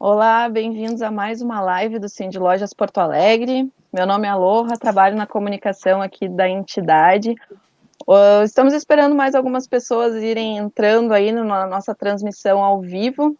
Olá, bem-vindos a mais uma live do Cindy Lojas Porto Alegre. Meu nome é Aloha, trabalho na comunicação aqui da entidade. Estamos esperando mais algumas pessoas irem entrando aí na nossa transmissão ao vivo,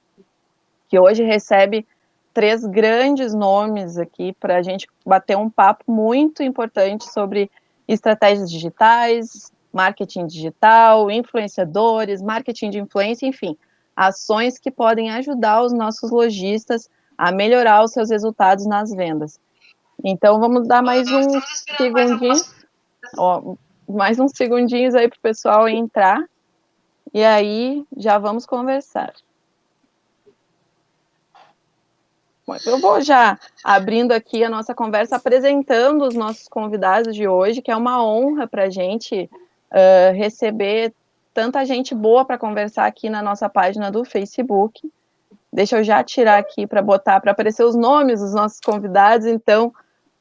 que hoje recebe 3 grandes nomes aqui para a gente bater um papo muito importante sobre estratégias digitais, marketing digital, influenciadores, marketing de influência, enfim, ações que podem ajudar os nossos lojistas a melhorar os seus resultados nas vendas. Então, vamos dar mais uns segundinhos, mais uns segundinhos aí para o pessoal entrar, e aí já vamos conversar. Eu vou já abrindo aqui a nossa conversa, apresentando os nossos convidados de hoje, que é uma honra para a gente receber tanta gente boa para conversar aqui na nossa página do Facebook. Deixa eu já tirar aqui para botar, para aparecer os nomes dos nossos convidados. Então,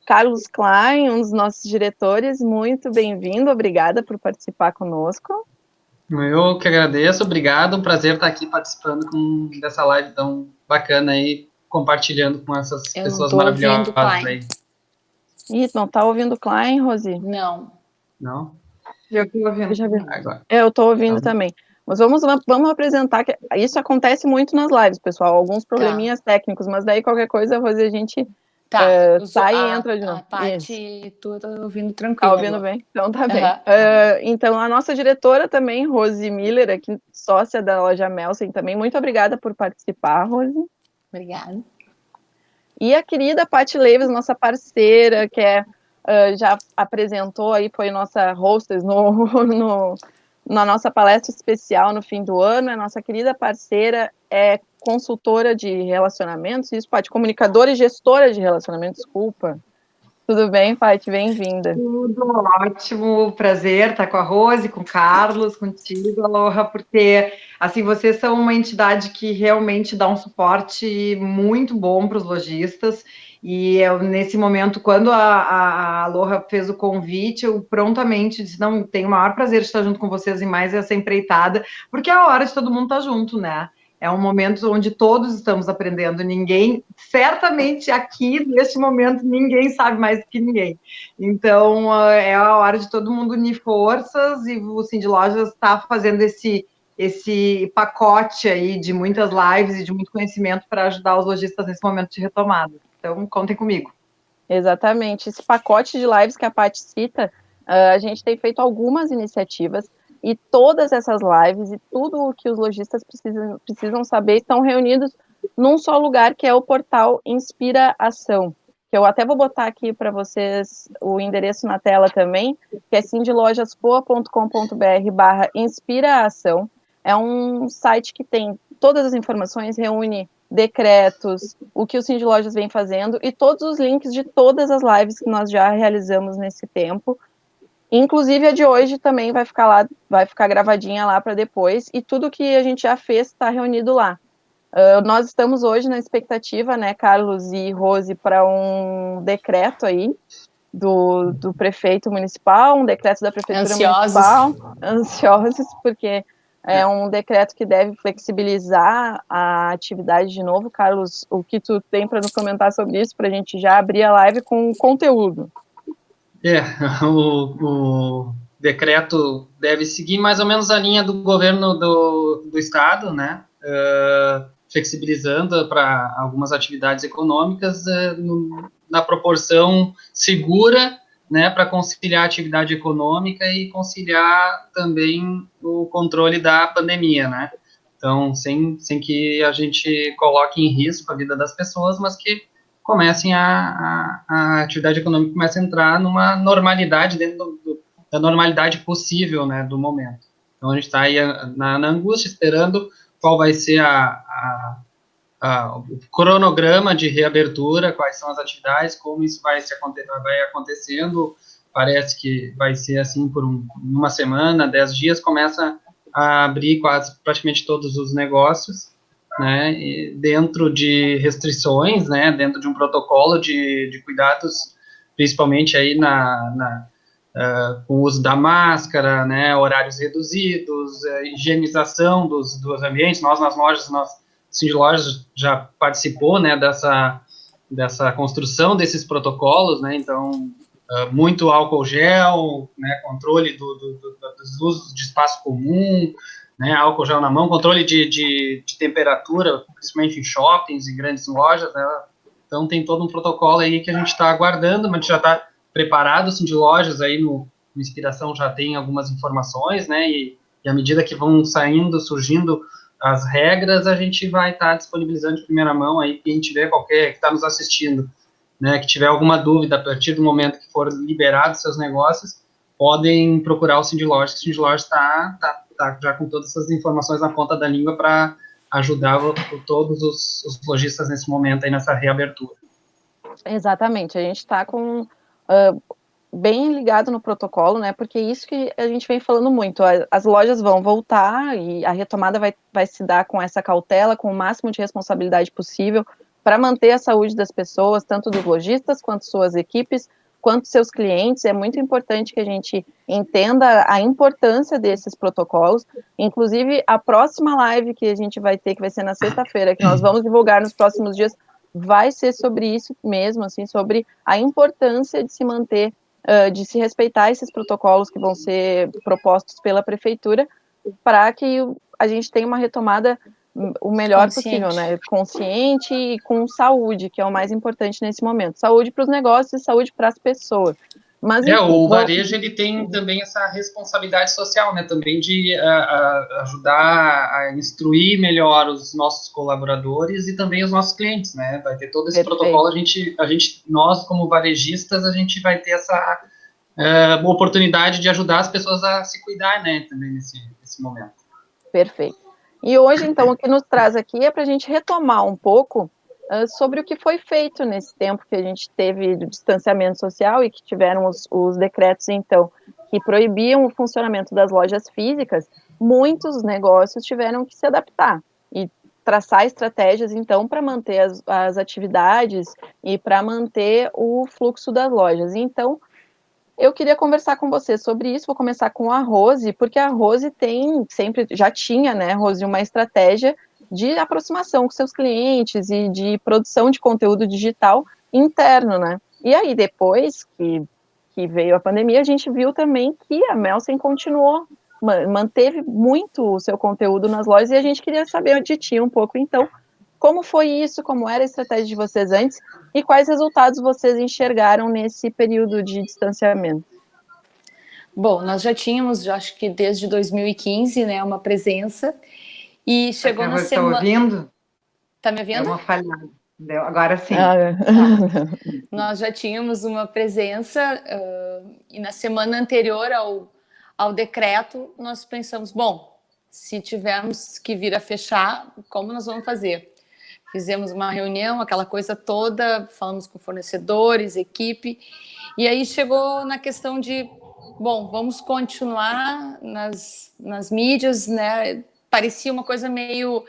Carlos Klein, um dos nossos diretores, muito bem-vindo, obrigada por participar conosco. Eu que agradeço, obrigado, um prazer estar aqui participando dessa live tão bacana aí, compartilhando com essas pessoas maravilhosas aí. Ih, não tá ouvindo o Klein, Rosi? Não? Eu estou ouvindo. Agora. Eu estou ouvindo também. Mas vamos apresentar, que isso acontece muito nas lives, pessoal, alguns probleminhas técnicos, mas daí qualquer coisa, Rosi, a gente sai e entra de novo. A Paty, tu tá ouvindo Tá tranquilo. ouvindo bem? Então tá bem. Então, a nossa diretora também, Rosi Miller, aqui, sócia da loja Melsen também, muito obrigada por participar, Rosi. Obrigada. E a querida Paty Leves, nossa parceira, que já apresentou aí, foi nossa hostess na nossa palestra especial no fim do ano, é nossa querida parceira, é consultora de relacionamentos, isso, Paty, comunicadora e gestora de relacionamentos, desculpa. Tudo bem, Paty? Bem-vinda. Tudo ótimo, prazer estar com a Rose, com o Carlos, contigo, Aloha, porque, assim, vocês são uma entidade que realmente dá um suporte muito bom para os lojistas, e eu, nesse momento, quando a Aloha fez o convite, eu prontamente disse, não, tenho o maior prazer de estar junto com vocês e mais essa empreitada, porque é a hora de todo mundo estar junto, né? É um momento onde todos estamos aprendendo, certamente aqui, neste momento, ninguém sabe mais do que ninguém. Então, é a hora de todo mundo unir forças e o Cindy Lojas está fazendo esse pacote aí de muitas lives e de muito conhecimento para ajudar os lojistas nesse momento de retomada. Então, contem comigo. Exatamente. Esse pacote de lives que a Paty cita, a gente tem feito algumas iniciativas e todas essas lives e tudo o que os lojistas precisam saber estão reunidos num só lugar, que é o portal Inspira Ação, que eu até vou botar aqui para vocês o endereço na tela também, que é cindylojaspoa.com.br/Inspira Ação. É um site que tem todas as informações, reúne decretos, o que o Cindy Lojas vem fazendo e todos os links de todas as lives que nós já realizamos nesse tempo. Inclusive a de hoje também vai ficar lá, vai ficar gravadinha lá para depois, e tudo que a gente já fez está reunido lá. Nós estamos hoje na expectativa, né, Carlos e Rose, para um decreto aí do prefeito municipal, um decreto da prefeitura municipal. Ansiosos, porque é um decreto que deve flexibilizar a atividade de novo. Carlos, o que tu tem para nos comentar sobre isso, para a gente já abrir a live com conteúdo? O decreto deve seguir mais ou menos a linha do governo do estado, né, flexibilizando para algumas atividades econômicas na proporção segura, né, para conciliar a atividade econômica e conciliar também o controle da pandemia, né. Então, sem que a gente coloque em risco a vida das pessoas, mas que comecem a atividade econômica comece a entrar numa normalidade dentro da normalidade possível, né, do momento. Então, a gente está aí na angústia, esperando qual vai ser o cronograma de reabertura, quais são as atividades, como isso vai acontecendo. Parece que vai ser assim por uma semana, 10 dias, começa a abrir praticamente todos os negócios, né, dentro de restrições, né, dentro de um protocolo de cuidados, principalmente aí com o uso da máscara, né, horários reduzidos, higienização dos ambientes. Nós, nas lojas, nós Cindy Lojas já participou, né, dessa construção desses protocolos, né, então muito álcool gel, né, controle dos usos de espaço comum, né, álcool gel na mão, controle de temperatura, principalmente em shoppings e grandes lojas, né, então tem todo um protocolo aí que a gente está aguardando, mas a gente já está preparado, assim, de lojas aí no Inspiração já tem algumas informações, né, e à medida que vão surgindo as regras, a gente vai estar disponibilizando de primeira mão aí, quem tiver que está nos assistindo, né, que tiver alguma dúvida a partir do momento que for liberado seus negócios, podem procurar o Cindy Lojas, que o Cindy Lojas está já com todas essas informações na ponta da língua para ajudar todos os lojistas nesse momento aí, nessa reabertura. Exatamente, a gente está com bem ligado no protocolo, né, porque é isso que a gente vem falando muito, as lojas vão voltar e a retomada vai se dar com essa cautela, com o máximo de responsabilidade possível, para manter a saúde das pessoas, tanto dos lojistas, quanto suas equipes, quanto seus clientes. É muito importante que a gente entenda a importância desses protocolos. Inclusive, a próxima live que a gente vai ter, que vai ser na sexta-feira, que nós vamos divulgar nos próximos dias, vai ser sobre isso mesmo, assim, sobre a importância de se manter, de se respeitar esses protocolos que vão ser propostos pela prefeitura, para que a gente tenha uma retomada o melhor possível, né? Consciente e com saúde, que é o mais importante nesse momento. Saúde para os negócios e saúde para as pessoas. Mas, enfim, o varejo, ele tem também essa responsabilidade social, né? Também de ajudar a instruir melhor os nossos colaboradores e também os nossos clientes, né? Vai ter todo esse protocolo, nós como varejistas, a gente vai ter essa oportunidade de ajudar as pessoas a se cuidar, né? Também nesse momento. Perfeito. E hoje, então, o que nos traz aqui é para a gente retomar um pouco sobre o que foi feito nesse tempo que a gente teve do distanciamento social e que tiveram os decretos, então, que proibiam o funcionamento das lojas físicas. Muitos negócios tiveram que se adaptar e traçar estratégias, então, para manter as atividades e para manter o fluxo das lojas. Então, eu queria conversar com você sobre isso. Vou começar com a Rose, porque a Rose já tinha, né, Rose, uma estratégia de aproximação com seus clientes e de produção de conteúdo digital interno, né? E aí, depois que veio a pandemia, a gente viu também que a Melsen manteve muito o seu conteúdo nas lojas, e a gente queria saber de ti um pouco, então, como foi isso, como era a estratégia de vocês antes e quais resultados vocês enxergaram nesse período de distanciamento? Bom, nós já tínhamos, acho que desde 2015, né, uma presença e chegou na semana... Tá ouvindo? Tá me ouvindo? É uma falhada. Agora sim. Nós já tínhamos uma presença e na semana anterior ao decreto nós pensamos, bom, se tivermos que vir a fechar, como nós vamos fazer? Fizemos uma reunião, aquela coisa toda, falamos com fornecedores, equipe, e aí chegou na questão de, bom, vamos continuar nas mídias, né? Parecia uma coisa meio,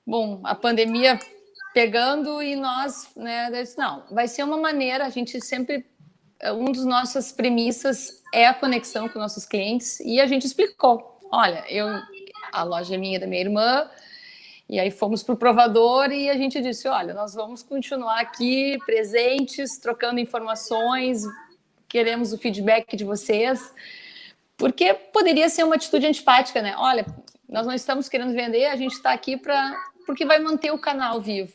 bom, a pandemia pegando e nós, né, disse, não, vai ser uma maneira, a gente sempre, uma das nossas premissas é a conexão com nossos clientes, e a gente explicou, olha, a loja é minha, da minha irmã, e aí fomos para o provador e a gente disse, olha, nós vamos continuar aqui presentes, trocando informações, queremos o feedback de vocês, porque poderia ser uma atitude antipática, né? Olha, nós não estamos querendo vender, a gente está aqui porque vai manter o canal vivo.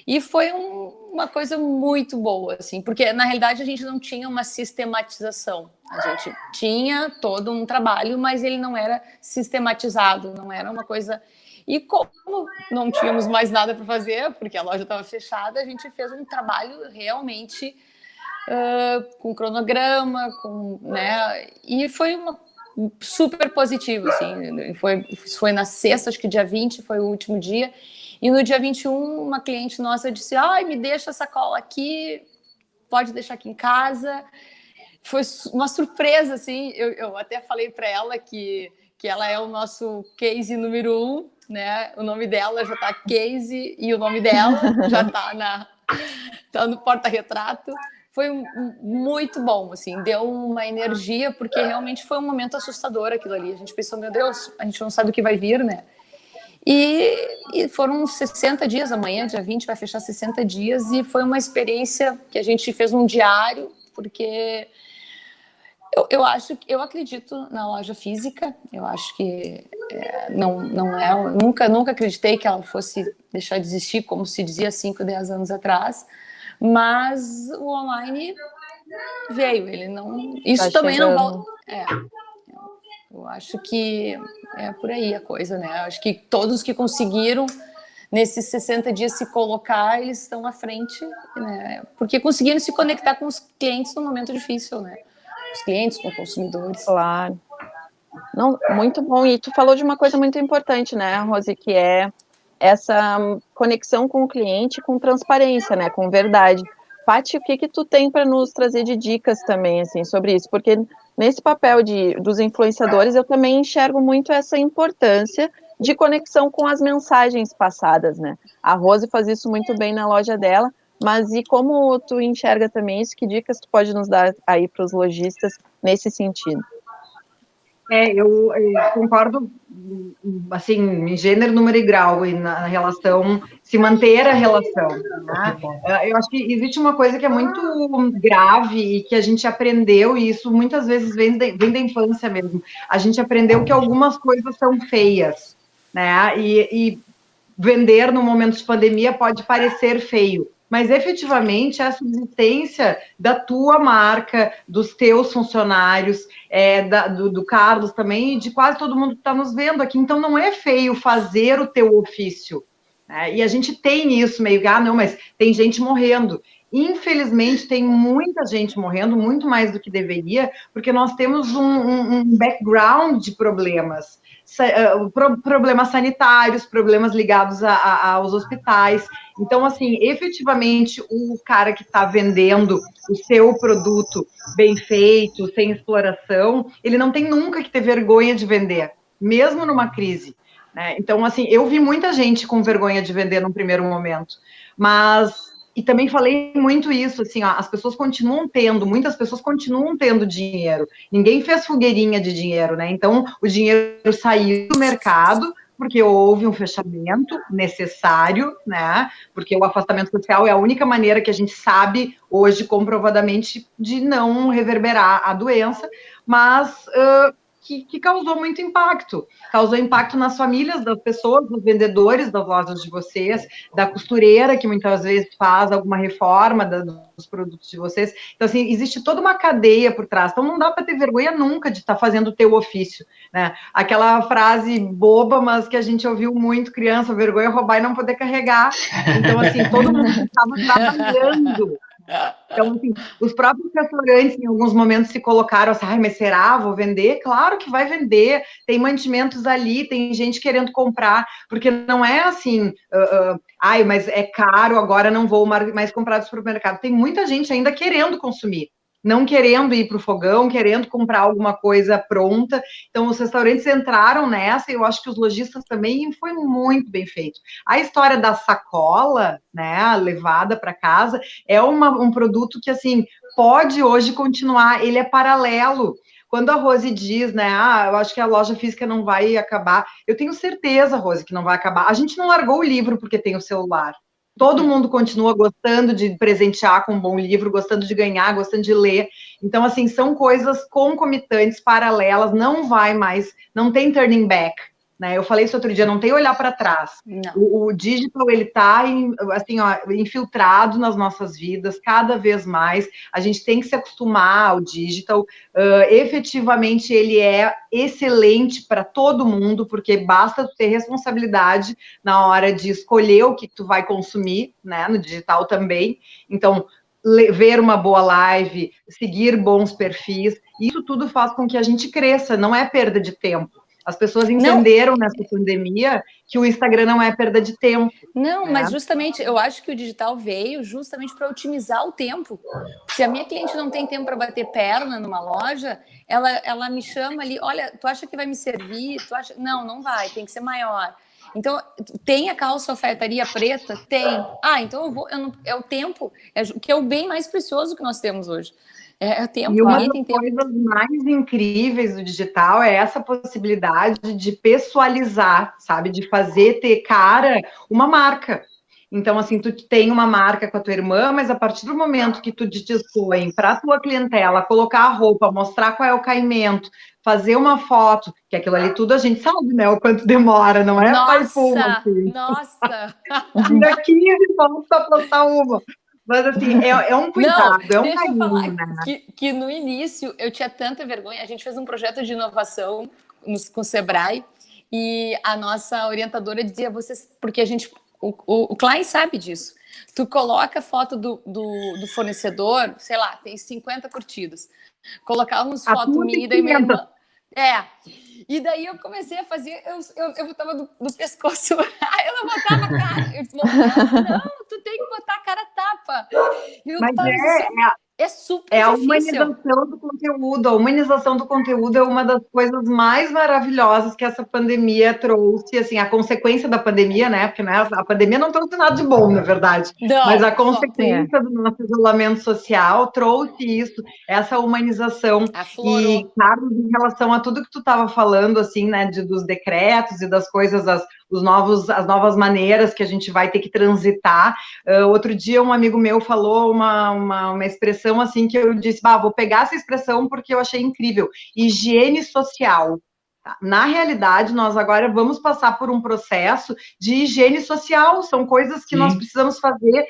E foi uma coisa muito boa, assim, porque na realidade a gente não tinha uma sistematização. A gente tinha todo um trabalho, mas ele não era sistematizado, não era uma coisa... E como não tínhamos mais nada para fazer, porque a loja estava fechada, a gente fez um trabalho realmente com cronograma, né? E foi super positivo, assim. Foi na sexta, acho que dia 20 foi o último dia. E no dia 21, uma cliente nossa disse, ai, me deixa a sacola aqui, pode deixar aqui em casa. Foi uma surpresa, assim. Eu até falei para ela que ela é o nosso case número 1, né? O nome dela já está case e o nome dela já está no porta-retrato. Foi muito bom, assim, deu uma energia, porque realmente foi um momento assustador aquilo ali. A gente pensou, meu Deus, a gente não sabe o que vai vir, né? E foram 60 dias, amanhã, dia 20, vai fechar 60 dias, e foi uma experiência que a gente fez um diário, porque eu acredito na loja física, eu acho que não é, nunca acreditei que ela fosse deixar de existir, como se dizia 5, 10 anos atrás, mas o online veio, ele não... Isso também não volta... Eu acho que é por aí a coisa, né? Eu acho que todos que conseguiram, nesses 60 dias, se colocar, eles estão à frente, né? Porque conseguiram se conectar com os clientes num momento difícil, né? Os clientes, com consumidores. Claro. Não, muito bom. E tu falou de uma coisa muito importante, né, Rose, que é essa conexão com o cliente, com transparência, né, com verdade. Paty, o que tu tem para nos trazer de dicas também, assim, sobre isso? Porque nesse papel dos influenciadores, eu também enxergo muito essa importância de conexão com as mensagens passadas, né? A Rose faz isso muito bem na loja dela, mas e como tu enxerga também isso? Que dicas tu pode nos dar aí para os lojistas nesse sentido? Eu concordo, assim, em gênero, número e grau, e na relação, se manter a relação, né? Eu acho que existe uma coisa que é muito grave e que a gente aprendeu, e isso muitas vezes vem da infância mesmo. A gente aprendeu que algumas coisas são feias, né? E vender no momento de pandemia pode parecer feio, mas efetivamente é a subsistência da tua marca, dos teus funcionários, do Carlos também, e de quase todo mundo que está nos vendo aqui. Então, não é feio fazer o teu ofício. Né? E a gente tem isso meio que, não, mas tem gente morrendo. Infelizmente, tem muita gente morrendo, muito mais do que deveria, porque nós temos um background de problemas. Problemas sanitários, problemas ligados aos hospitais. Então, assim, efetivamente, o cara que está vendendo o seu produto bem feito, sem exploração, ele não tem nunca que ter vergonha de vender, mesmo numa crise. Né? Então, assim, eu vi muita gente com vergonha de vender num primeiro momento, mas... E também falei muito isso, assim, as pessoas continuam tendo, muitas pessoas continuam tendo dinheiro. Ninguém fez fogueirinha de dinheiro, né? Então, o dinheiro saiu do mercado porque houve um fechamento necessário, né? Porque o afastamento social é a única maneira que a gente sabe hoje, comprovadamente, de não reverberar a doença, mas... Que causou muito impacto. Causou impacto nas famílias das pessoas, dos vendedores das lojas de vocês, da costureira, que muitas vezes faz alguma reforma dos produtos de vocês. Então, assim, existe toda uma cadeia por trás. Então, não dá para ter vergonha nunca de estar fazendo o teu ofício. Né? Aquela frase boba, mas que a gente ouviu muito criança, vergonha é roubar e não poder carregar. Então, assim, todo mundo estava trabalhando. Então, assim, os próprios restaurantes, em alguns momentos, se colocaram assim, mas será? Vou vender? Claro que vai vender. Tem mantimentos ali, tem gente querendo comprar, porque não é assim, mas é caro, agora não vou mais comprar do supermercado. Tem muita gente ainda querendo consumir, não querendo ir para o fogão, querendo comprar alguma coisa pronta. Então, os restaurantes entraram nessa, e eu acho que os lojistas também, e foi muito bem feito. A história da sacola, né, levada para casa, é um produto que, assim, pode hoje continuar, ele é paralelo. Quando a Rose diz, né, eu acho que a loja física não vai acabar, eu tenho certeza, Rose, que não vai acabar. A gente não largou o livro porque tem o celular. Todo mundo continua gostando de presentear com um bom livro, gostando de ganhar, gostando de ler. Então, assim, são coisas concomitantes, paralelas, não vai mais, não tem turning back. Né? Eu falei isso outro dia, não tem olhar para trás. O digital, ele está assim, infiltrado nas nossas vidas, cada vez mais. A gente tem que se acostumar ao digital. Efetivamente, ele é excelente para todo mundo, porque basta ter responsabilidade na hora de escolher o que tu vai consumir, né? No digital também. Então, ver uma boa live, seguir bons perfis, isso tudo faz com que a gente cresça, não é perda de tempo. As pessoas entenderam nessa pandemia que o Instagram não é perda de tempo. Não, né? Mas justamente, eu acho que o digital veio justamente para otimizar o tempo. Se a minha cliente não tem tempo para bater perna numa loja, ela me chama ali, olha, tu acha que vai me servir? Tu acha... Não vai, tem que ser maior. Então, tem a calça alfaiataria preta? Tem. Então é o tempo, que é o bem mais precioso que nós temos hoje. É tempo, E uma ninguém das tem tempo. coisas mais incríveis do digital é essa possibilidade de pessoalizar, sabe? De fazer ter cara uma marca. Então, assim, tu tem uma marca com a tua irmã, mas a partir do momento que tu te dispõe para a tua clientela colocar a roupa, mostrar qual é o caimento, fazer uma foto, que aquilo ali tudo a gente sabe, né? O quanto demora, não é pai pum, Nossa, assim. nossa. Tira 15 fotos para postar uma. Mas, assim, é um Não, cuidado, é um deixa eu carinho, falar né? que no início eu tinha tanta vergonha. A gente fez um projeto de inovação com o Sebrae e a nossa orientadora dizia vocês, porque a gente, o Klein sabe disso. Tu coloca a foto do fornecedor, sei lá, tem 50 curtidas. Colocávamos A foto tua minha tem e da minha 500. irmã. É. E daí eu comecei a fazer, eu botava do pescoço, aí ela botava a cara, eu falava, não, tu tem que botar a cara tapa. E eu Mas tava, é super é a difícil. humanização do conteúdo. A humanização do conteúdo é uma das coisas mais maravilhosas que essa pandemia trouxe, assim, a consequência da pandemia, né? Porque né, a pandemia não trouxe nada de bom, na verdade. Não, mas a só consequência do nosso isolamento social trouxe isso, essa humanização. aflorou. E, Carlos, em relação a tudo que tu estava falando, assim, né, dos decretos e das coisas, as novas maneiras que a gente vai ter que transitar. Outro dia um amigo meu falou uma expressão assim que eu disse, vou pegar essa expressão porque eu achei incrível, higiene social. Na realidade, nós agora vamos passar por um processo de higiene social, são coisas que nós precisamos fazer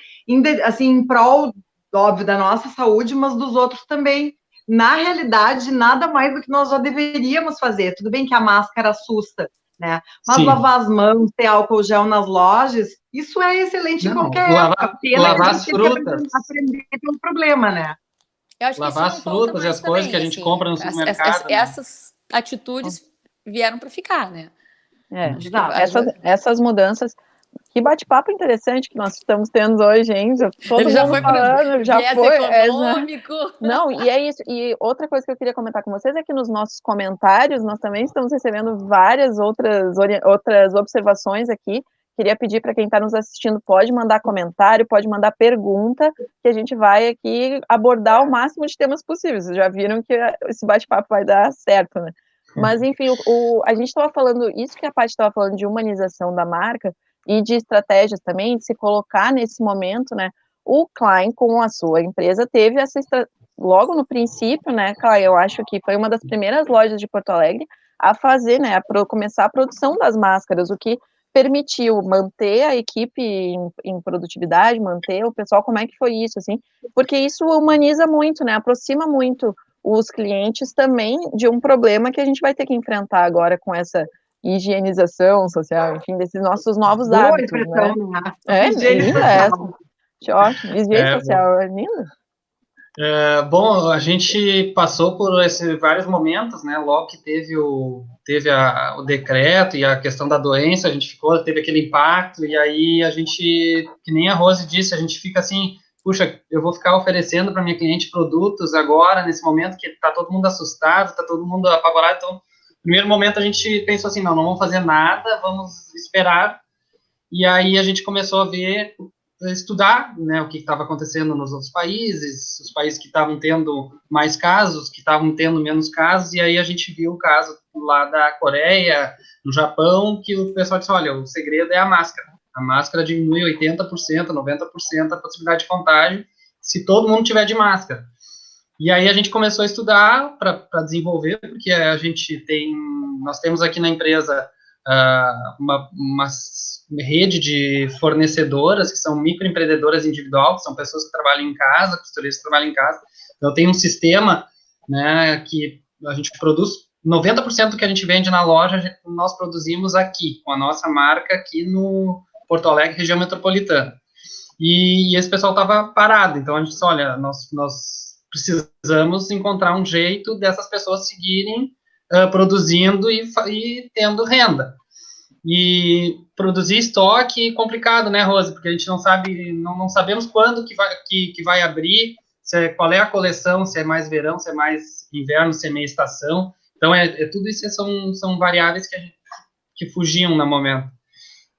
assim, em prol, óbvio, da nossa saúde, mas dos outros também. Na realidade, nada mais do que nós já deveríamos fazer. Tudo bem que a máscara assusta, né? Mas Sim. lavar as mãos, ter álcool gel nas lojas, isso é excelente em qualquer época. Pena lavar que a as gente tem que frutas. aprender pelo problema, né? Eu acho que Lavar isso as não falta frutas e mais as coisas também, que a gente assim, compra no supermercado. essas atitudes vieram para ficar, né? Acho que essas mudanças. Que bate-papo interessante que nós estamos tendo hoje, hein? Todo Ele já mundo foi falando, já viés foi. econômico. Não, e é isso. E outra coisa que eu queria comentar com vocês é que nos nossos comentários nós também estamos recebendo várias outras observações aqui. Queria pedir para quem está nos assistindo, pode mandar comentário, pode mandar pergunta, que a gente vai aqui abordar o máximo de temas possíveis. Vocês já viram que esse bate-papo vai dar certo, né? Mas, enfim, a gente estava falando, isso que a Paty estava falando de humanização da marca, e de estratégias também, de se colocar nesse momento, né? O Klein, com a sua empresa, teve essa logo no princípio, né, Klein, eu acho que foi uma das primeiras lojas de Porto Alegre a fazer, né, começar a produção das máscaras, o que permitiu manter a equipe em produtividade, manter o pessoal. Como é que foi isso, assim? Porque isso humaniza muito, né, aproxima muito os clientes também de um problema que a gente vai ter que enfrentar agora com essa higienização social, enfim, desses nossos novos Boa hábitos, expressão, né? Higiene Linda social. essa. Ótimo. Higiene social, é linda. Bom, a gente passou por vários momentos, né? Logo que teve o decreto e a questão da doença, a gente teve aquele impacto, e aí a gente, que nem a Rose disse, a gente fica assim, puxa, eu vou ficar oferecendo para minha cliente produtos agora, nesse momento que está todo mundo assustado, está todo mundo apavorado. Então, no primeiro momento a gente pensou assim, não vamos fazer nada, vamos esperar. E aí a gente começou a estudar, né, o que estava acontecendo nos outros países, os países que estavam tendo mais casos, que estavam tendo menos casos, e aí a gente viu o caso lá da Coreia, no Japão, que o pessoal disse, olha, o segredo é a máscara. A máscara diminui 80%, 90% a possibilidade de contágio se todo mundo tiver de máscara. E aí a gente começou a estudar para desenvolver, porque nós temos aqui na empresa uma rede de fornecedoras, que são microempreendedoras individuais, que são pessoas que trabalham em casa, costureiras que trabalham em casa. Então, tem um sistema, né, que a gente produz, 90% do que a gente vende na loja, nós produzimos aqui, com a nossa marca, aqui no Porto Alegre, região metropolitana. E esse pessoal estava parado, então a gente disse, olha, nós precisamos encontrar um jeito dessas pessoas seguirem produzindo e tendo renda. E produzir estoque é complicado, né, Rose? Porque a gente não sabe, não sabemos quando que vai abrir, qual é a coleção, se é mais verão, se é mais inverno, se é meia estação. Então, tudo isso são variáveis que fugiam no momento.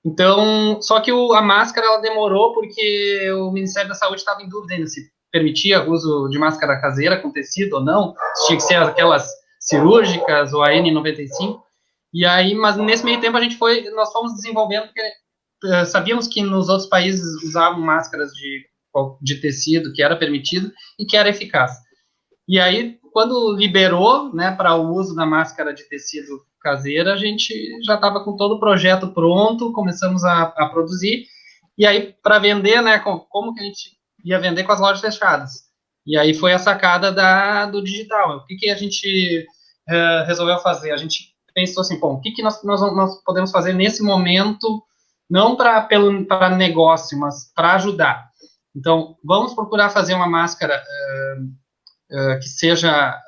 Então, só que a máscara ela demorou porque o Ministério da Saúde estava em dúvida ainda se permitia o uso de máscara caseira com tecido ou não, se tinha que ser aquelas cirúrgicas ou a N95. E aí, mas nesse meio tempo nós fomos desenvolvendo, porque sabíamos que nos outros países usavam máscaras de tecido, que era permitido e que era eficaz. E aí, quando liberou, né, para o uso da máscara de tecido caseira, a gente já estava com todo o projeto pronto, começamos a produzir, e aí, para vender, né, como que a gente ia vender com as lojas fechadas? E aí foi a sacada do digital. O que a gente resolveu fazer? A gente pensou assim, bom, o que nós podemos fazer nesse momento, não para negócio, mas para ajudar. Então, vamos procurar fazer uma máscara que seja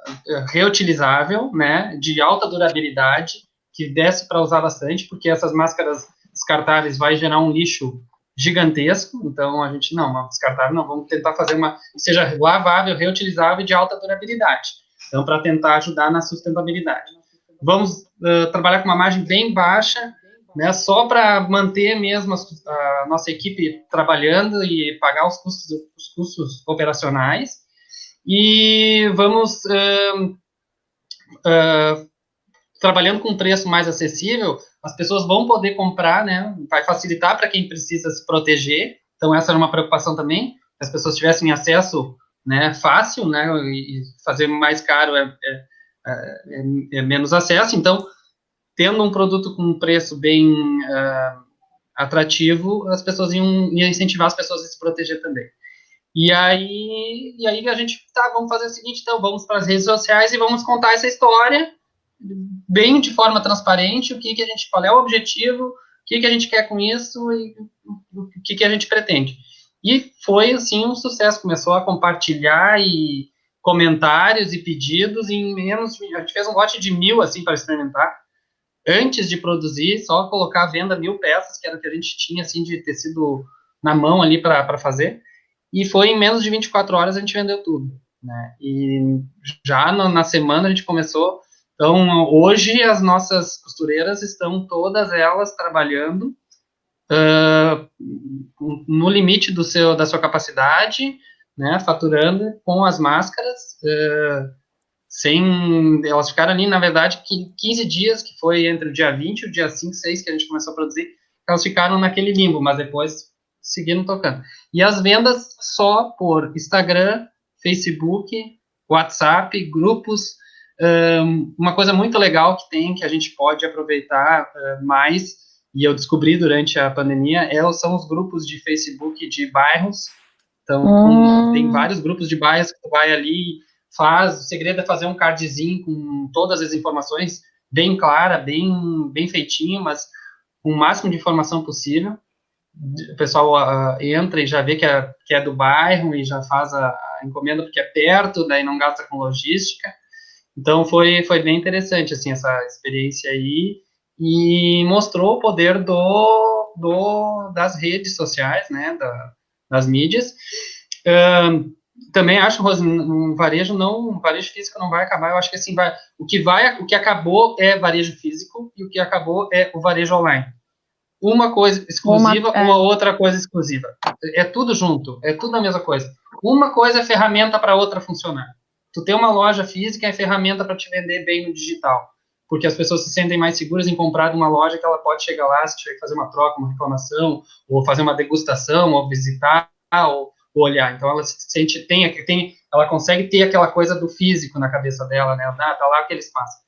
reutilizável, né, de alta durabilidade, que desse para usar bastante, porque essas máscaras descartáveis vai gerar um lixo gigantesco, então a gente, não, descartável não, vamos tentar fazer uma que seja lavável, reutilizável e de alta durabilidade. Então, para tentar ajudar na sustentabilidade. Vamos trabalhar com uma margem bem baixa, né, só para manter mesmo a nossa equipe trabalhando e pagar os custos operacionais, e vamos trabalhando com um preço mais acessível, as pessoas vão poder comprar, né, vai facilitar para quem precisa se proteger, então essa era uma preocupação também, que as pessoas tivessem acesso, né, fácil, né, e fazer mais caro é menos acesso, então, tendo um produto com um preço bem atrativo, as pessoas iam incentivar as pessoas a se proteger também. E aí a gente, vamos fazer o seguinte, então, vamos para as redes sociais e vamos contar essa história bem de forma transparente, qual é o objetivo, o que a gente quer com isso e o que a gente pretende. E foi, assim, um sucesso, começou a compartilhar e comentários e pedidos em menos, a gente fez um lote de 1.000, assim, para experimentar, antes de produzir, só colocar à venda 1.000 peças, que era o que a gente tinha, assim, de tecido na mão ali para fazer, e foi em menos de 24 horas a gente vendeu tudo, né, e já na semana a gente começou, então hoje as nossas costureiras estão todas elas trabalhando no limite da sua capacidade, né, faturando com as máscaras, elas ficaram ali, na verdade, 15 dias, que foi entre o dia 20 e o dia 5, 6, que a gente começou a produzir, elas ficaram naquele limbo, mas depois seguindo tocando. E as vendas só por Instagram, Facebook, WhatsApp, grupos. Uma coisa muito legal que tem, que a gente pode aproveitar mais, e eu descobri durante a pandemia, são os grupos de Facebook de bairros. Então, tem vários grupos de bairros que tu vai ali, o segredo é fazer um cardzinho com todas as informações, bem clara, bem feitinho, mas com o máximo de informação possível. O pessoal entra e já vê que é do bairro e já faz a encomenda porque é perto, daí não gasta com logística. Então, foi bem interessante, assim, essa experiência aí, e mostrou o poder das redes sociais, né, das mídias. Também acho, Rose, um varejo físico não vai acabar, eu acho que assim, o que acabou é varejo físico e o que acabou é o varejo online. Uma coisa exclusiva, uma outra coisa exclusiva. É tudo junto, é tudo a mesma coisa. Uma coisa é ferramenta para outra funcionar. Tu tem uma loja física é ferramenta para te vender bem no digital, porque as pessoas se sentem mais seguras em comprar de uma loja que ela pode chegar lá, se tiver que fazer uma troca, uma reclamação, ou fazer uma degustação, ou visitar, ou olhar. Então, ela se sente, ela consegue ter aquela coisa do físico na cabeça dela, né? Tá lá aquele espaço.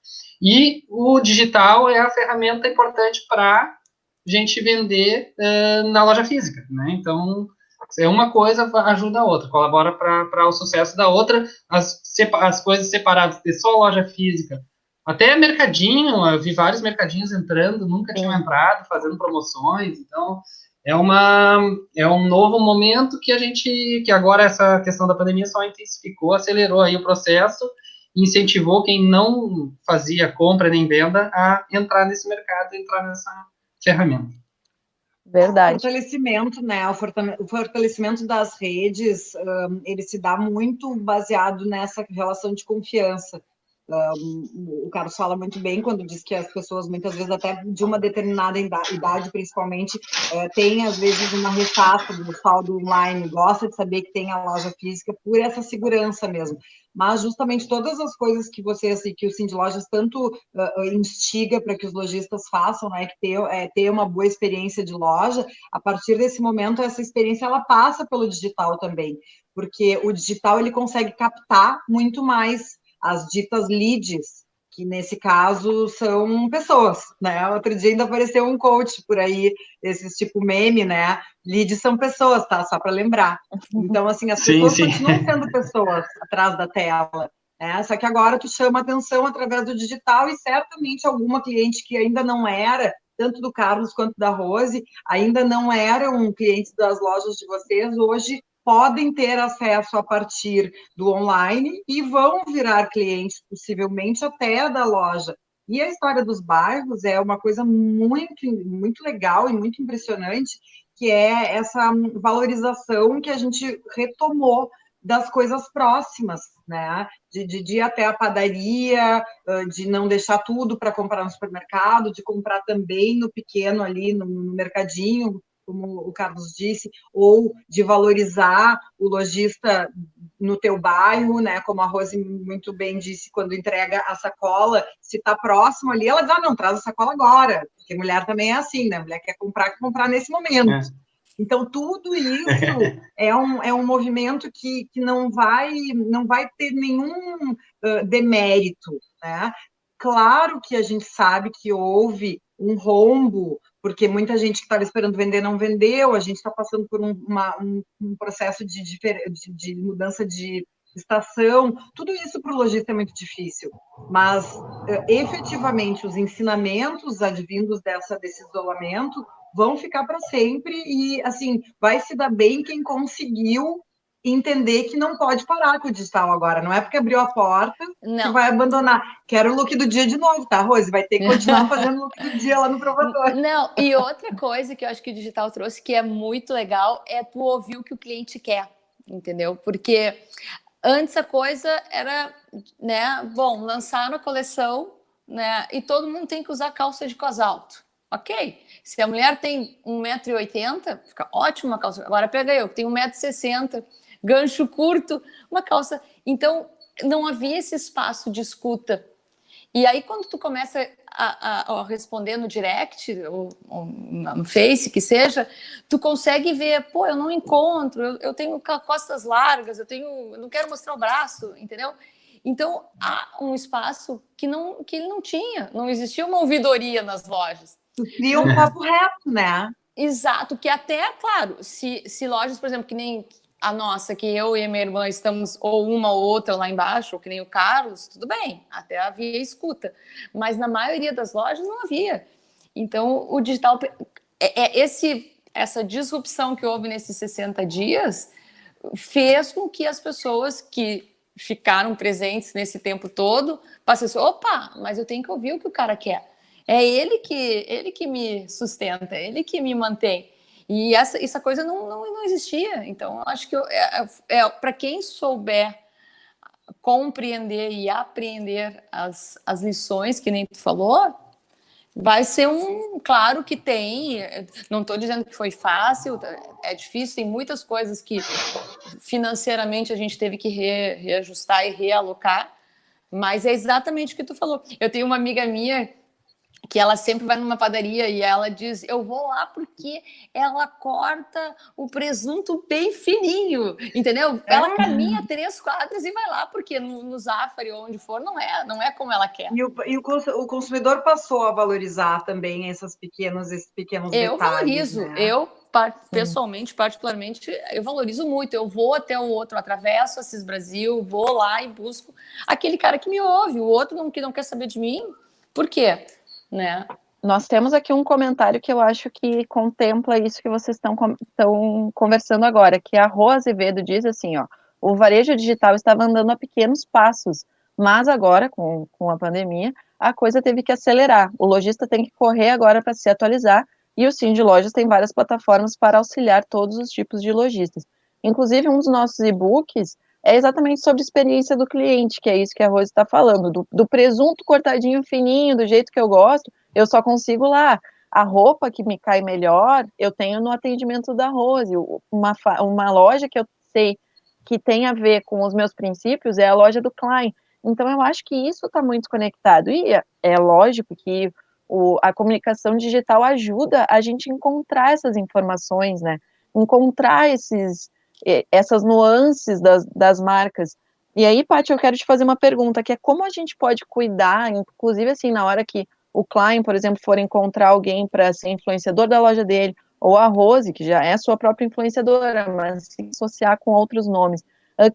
E o digital é a ferramenta importante para gente vender na loja física, né? Então, uma coisa ajuda a outra, colabora para o sucesso da outra, as coisas separadas, ter só loja física, até mercadinho, eu vi vários mercadinhos entrando, nunca tinham entrado, fazendo promoções, então é um novo momento que agora essa questão da pandemia só intensificou, acelerou aí o processo, incentivou quem não fazia compra nem venda a entrar nesse mercado, entrar nessa ferramenta. Verdade. O fortalecimento, né? O fortalecimento das redes, ele se dá muito baseado nessa relação de confiança. O Carlos fala muito bem quando diz que as pessoas, muitas vezes, até de uma determinada idade, principalmente, tem, às vezes, uma ressaca do saldo online, gosta de saber que tem a loja física por essa segurança mesmo. Mas, justamente, todas as coisas que vocês e que o Cindy Lojas tanto instiga para que os lojistas façam, né, que ter uma boa experiência de loja, a partir desse momento, essa experiência ela passa pelo digital também, porque o digital ele consegue captar muito mais as ditas leads, que nesse caso são pessoas, né? Outro dia ainda apareceu um coach por aí, esses tipo meme, né? Leads são pessoas, tá? Só para lembrar. Então, assim, as pessoas continuam sendo pessoas atrás da tela, né? Só que agora tu chama atenção através do digital e certamente alguma cliente que ainda não era, tanto do Carlos quanto da Rose, ainda não eram clientes das lojas de vocês, hoje podem ter acesso a partir do online e vão virar clientes, possivelmente, até da loja. E a história dos bairros é uma coisa muito, muito legal e muito impressionante, que é essa valorização que a gente retomou das coisas próximas, né? De ir até a padaria, de não deixar tudo para comprar no supermercado, de comprar também no pequeno ali, no mercadinho, como o Carlos disse, ou de valorizar o lojista no teu bairro, né? Como a Rose muito bem disse, quando entrega a sacola, se está próximo ali, ela diz, não, traz a sacola agora, porque mulher também é assim, né? Mulher quer comprar nesse momento. Então, tudo isso é um movimento que não vai ter nenhum demérito, né? Claro que a gente sabe que houve um rombo, porque muita gente que estava esperando vender não vendeu, a gente está passando por um processo de mudança de estação, tudo isso para o lojista é muito difícil, mas efetivamente os ensinamentos advindos desse isolamento vão ficar para sempre e, assim, vai se dar bem quem conseguiu entender que não pode parar com o digital agora. Não é porque abriu a porta que vai abandonar. Quero o look do dia de novo, tá, Rose? Vai ter que continuar fazendo o look do dia lá no provador. Não, e outra coisa que eu acho que o digital trouxe, que é muito legal, é tu ouvir o que o cliente quer, entendeu? Porque antes a coisa era, né, bom, lançaram a coleção, né, e todo mundo tem que usar calça de cos alto. Ok, se a mulher tem 1,80 m, fica ótima a calça. Agora pega eu, que tenho 1,60 m, gancho curto, uma calça. Então, não havia esse espaço de escuta. E aí, quando tu começa a responder no direct, ou no Face, que seja, tu consegue ver, pô, eu não encontro, eu tenho costas largas, eu não quero mostrar o braço, entendeu? Então, há um espaço que ele não tinha, não existia uma ouvidoria nas lojas. Tu cria um papo reto, né? Exato, que até, claro, se lojas, por exemplo, que nem a nossa, que eu e a minha irmã estamos, ou uma ou outra lá embaixo, ou que nem o Carlos, tudo bem, até havia escuta. Mas na maioria das lojas não havia. Então, o digital, essa disrupção que houve nesses 60 dias fez com que as pessoas que ficaram presentes nesse tempo todo passassem, opa, mas eu tenho que ouvir o que o cara quer. É ele que me sustenta, ele que me mantém. E essa coisa não existia. Então, acho que para quem souber compreender e apreender as lições, que nem tu falou, vai ser claro que tem. Não estou dizendo que foi fácil, é difícil, tem muitas coisas que financeiramente a gente teve que reajustar e realocar, mas é exatamente o que tu falou. Eu tenho uma amiga minha que ela sempre vai numa padaria e ela diz, eu vou lá porque ela corta o presunto bem fininho, entendeu? Ela caminha 3 quadras e vai lá, porque no Zafari ou onde for, não é como ela quer. E o consumidor passou a valorizar também esses pequenos detalhes. Eu valorizo, né? Eu pessoalmente, particularmente, eu valorizo muito. Eu vou até o outro, atravesso Assis Brasil, vou lá e busco aquele cara que me ouve, o outro que não quer saber de mim. Por quê? Né? Nós temos aqui um comentário que eu acho que contempla isso que vocês estão conversando agora, que a Rô Azevedo diz assim, ó, o varejo digital estava andando a pequenos passos, mas agora, com a pandemia, a coisa teve que acelerar. O lojista tem que correr agora para se atualizar, e o Cindy Lojas tem várias plataformas para auxiliar todos os tipos de lojistas. Inclusive, um dos nossos e-books é exatamente sobre a experiência do cliente, que é isso que a Rose está falando, do presunto cortadinho fininho, do jeito que eu gosto, eu só consigo lá. A roupa que me cai melhor, eu tenho no atendimento da Rose. Uma loja que eu sei que tem a ver com os meus princípios é a loja do Klein. Então, eu acho que isso está muito conectado. E é lógico que a comunicação digital ajuda a gente a encontrar essas informações, né? Encontrar essas nuances das marcas. E aí, Paty, eu quero te fazer uma pergunta, que é como a gente pode cuidar, inclusive assim, na hora que o Klein, por exemplo, for encontrar alguém para ser influenciador da loja dele, ou a Rose, que já é sua própria influenciadora, mas se associar com outros nomes.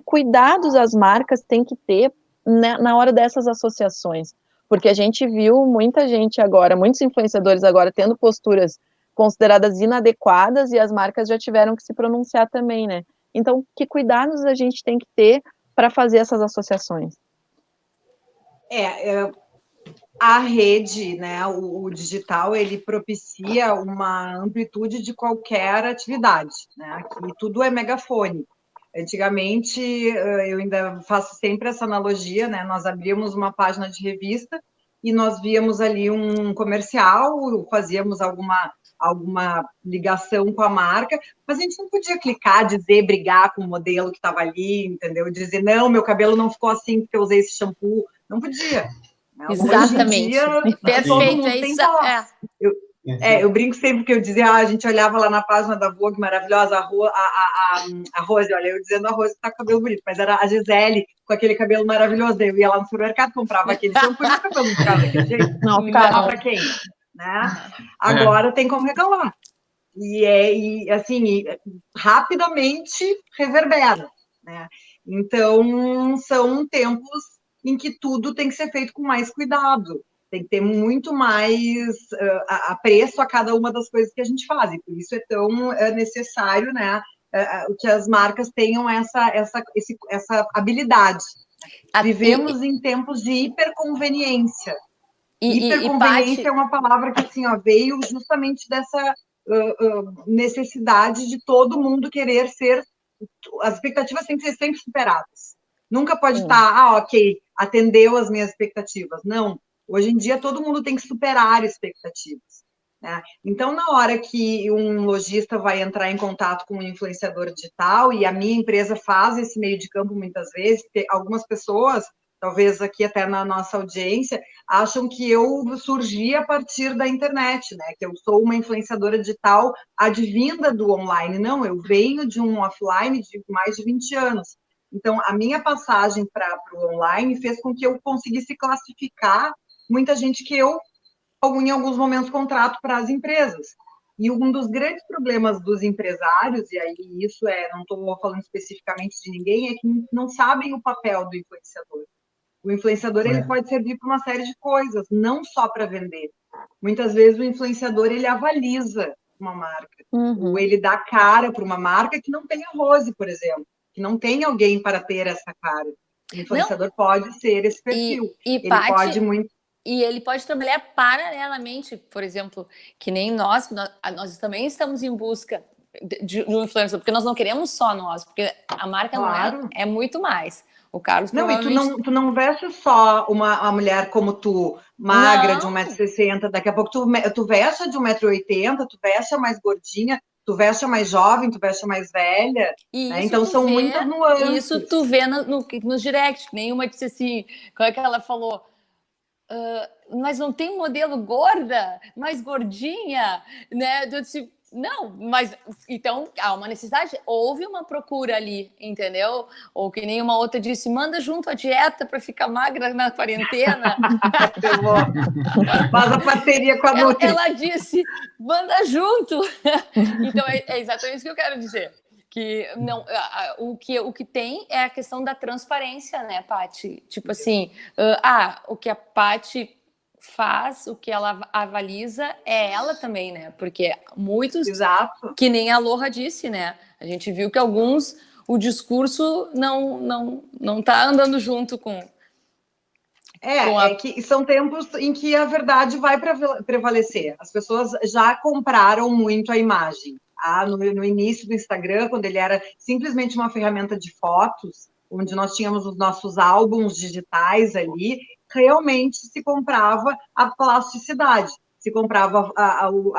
Cuidados as marcas têm que ter, né, na hora dessas associações, porque a gente viu muita gente agora, muitos influenciadores agora tendo posturas consideradas inadequadas e as marcas já tiveram que se pronunciar também, né? Então, que cuidados a gente tem que ter para fazer essas associações? A rede, né, o digital, ele propicia uma amplitude de qualquer atividade, né? Aqui tudo é megafone. Antigamente, eu ainda faço sempre essa analogia, né? Nós abríamos uma página de revista e nós víamos ali um comercial, fazíamos alguma ligação com a marca, mas a gente não podia clicar, dizer, brigar com o modelo que estava ali, entendeu? Dizer, não, meu cabelo não ficou assim porque eu usei esse shampoo. Não podia. Exatamente. Perfeito, é isso. Eu brinco sempre que eu dizia, a gente olhava lá na página da Vogue, maravilhosa, a Rose, olha, eu dizendo a Rose que tá com cabelo bonito, mas era a Gisele com aquele cabelo maravilhoso, eu ia lá no supermercado, comprava aquele shampoo e o cabelo não ficava daquele jeito. Não ficava para quem? Né? Agora tem como reclamar. E assim, rapidamente reverbera, né? Então, são tempos em que tudo tem que ser feito com mais cuidado, tem que ter muito mais apreço a cada uma das coisas que a gente faz, e por isso é tão necessário, né, que as marcas tenham essa habilidade. Vivemos em tempos de hiperconveniência. Hiperconveniência é uma palavra que assim, veio justamente dessa necessidade de todo mundo querer ser, as expectativas têm que ser sempre superadas. Nunca pode estar, ok, atendeu as minhas expectativas. Não, hoje em dia todo mundo tem que superar expectativas, né? Então, na hora que um lojista vai entrar em contato com um influenciador digital, e a minha empresa faz esse meio de campo muitas vezes, algumas pessoas, talvez aqui até na nossa audiência, acham que eu surgi a partir da internet, né? Que eu sou uma influenciadora digital advinda do online. Não, eu venho de um offline de mais de 20 anos. Então, a minha passagem para o online fez com que eu conseguisse classificar muita gente que eu, em alguns momentos, contrato para as empresas. E um dos grandes problemas dos empresários, e aí isso não estou falando especificamente de ninguém, é que não sabem o papel do influenciador. O influenciador ele pode servir para uma série de coisas, não só para vender. Muitas vezes o influenciador ele avaliza uma marca, ou ele dá cara para uma marca que não tem a Rose, por exemplo, que não tem alguém para ter essa cara. O influenciador pode ser esse perfil. E ele pode trabalhar paralelamente, por exemplo, que nem nós também estamos em busca de um influencer, porque nós não queremos só nós, porque a marca não é muito mais. O Carlos provavelmente... E tu não veste só uma mulher como tu, magra, de 1,60 m, daqui a pouco tu veste de 1,80 m, tu veste a mais gordinha, tu veste a mais jovem, tu veste a mais velha, né? Então são muitas nuances. Isso tu vê nos direct, nenhuma disse assim, como é que ela falou? Mas não tem modelo gorda, mais gordinha, né? Eu disse, não, mas então há uma necessidade, houve uma procura ali, entendeu? Ou que nem uma outra disse, manda junto a dieta para ficar magra na quarentena. Faz a parceria com a Nutri. Ela disse, manda junto. Então é exatamente isso que eu quero dizer. Que não, o que tem é a questão da transparência, né, Paty? Tipo assim, o que a Paty faz, o que ela avaliza é ela também, né? Porque muitos, que nem a Loha disse, né? A gente viu que alguns, o discurso não tá andando junto com... que são tempos em que a verdade vai prevalecer. As pessoas já compraram muito a imagem. No início do Instagram, quando ele era simplesmente uma ferramenta de fotos, onde nós tínhamos os nossos álbuns digitais ali, realmente se comprava a plasticidade. Se comprava o